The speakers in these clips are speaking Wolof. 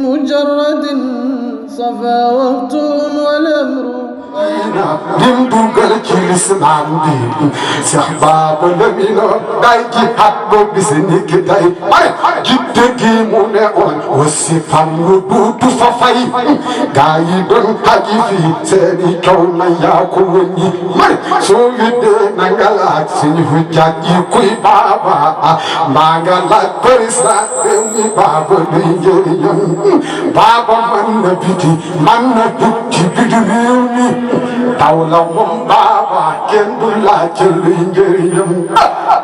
مجرد صفا وقت والأمر dim dugal ci lislaam bi Seex Baaba Lamine day ji at bo bis ni ki tey jitte gi mu ne on wasi fam lu duutu fa fay gaa yi doon haji fi seeni kaw na yaa ko wëññi soo widdee na nga laaj suñu hujjaat yi kuy baaba mbaa nga laaj président réew mi baaba luy njëriñam baaba man na biti man na biti biti réew mi taw la moom baaba kenn du laaj luy njëriñam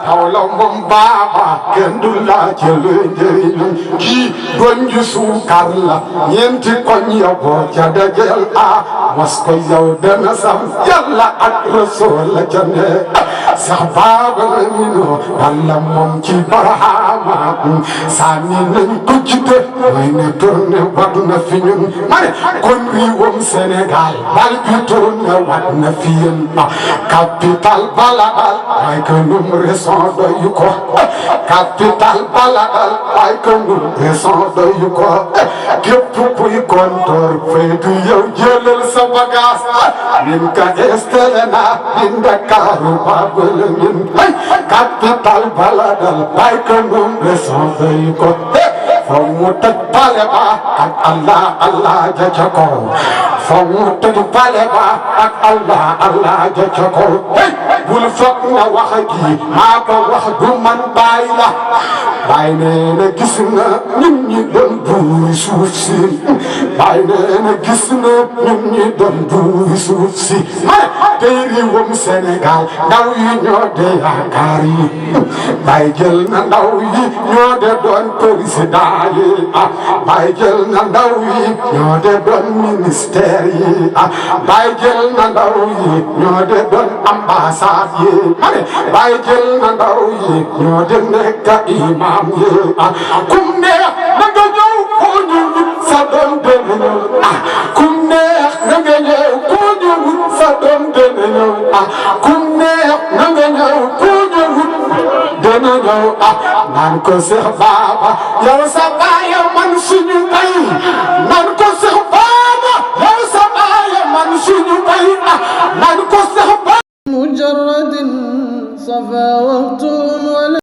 taw la moom baaba kenn du laaj luy njëriñam kii doñ ju suukar la ñeenti koñ ya boo ca dajeel mos ko yow dana sam yàlla ak rasool la ca ne sax baaba la ñu noo walla moom ci barahama sànni nañ ko ci te mooy ne tourné wat na fi ñun ma ne kon réewam Sénégal bal bi tourné wat na fi yéen capital baladal waaye que num raison doyu ko capital baladal waaye que num raison doyu ko képp kuy kontor fay du yow jëlal sa bagage min ka installé na min Dakaru Baaba Lamine capital baladal waaye que num raison doyu ko foog mu tëj pale ba ak Allah ja ca kaw foog mu tëj pale ba ak Allah ja ca kaw bul foog na wax gi maa ko wax du man bàyyi la bàyyi nee na gis na ñun ñi doon buuri suuf si bàyyi nee na gis na ñun ñi doon buuri suuf si tey réewam Sénégal ndaw yi ñoo de yaakaar yi bàyyi jël na ndaw yi ñoo de doon président yi bàyyi jël na ndaw yi ñoo de doon ministère yi bàyyi jël na ndaw yi ñoo de doon ambassade yi bàyyi jël na ndaw yi ñoo de nekk imam yi kum neex na nga ñëw koo ñu sa doom dana ñëw kum neex na nga ñëw koo ñu sa doom dana ñëw kum neex na nga ñëw koo ñu dana ñëw naan ko Seex Baaba yow sa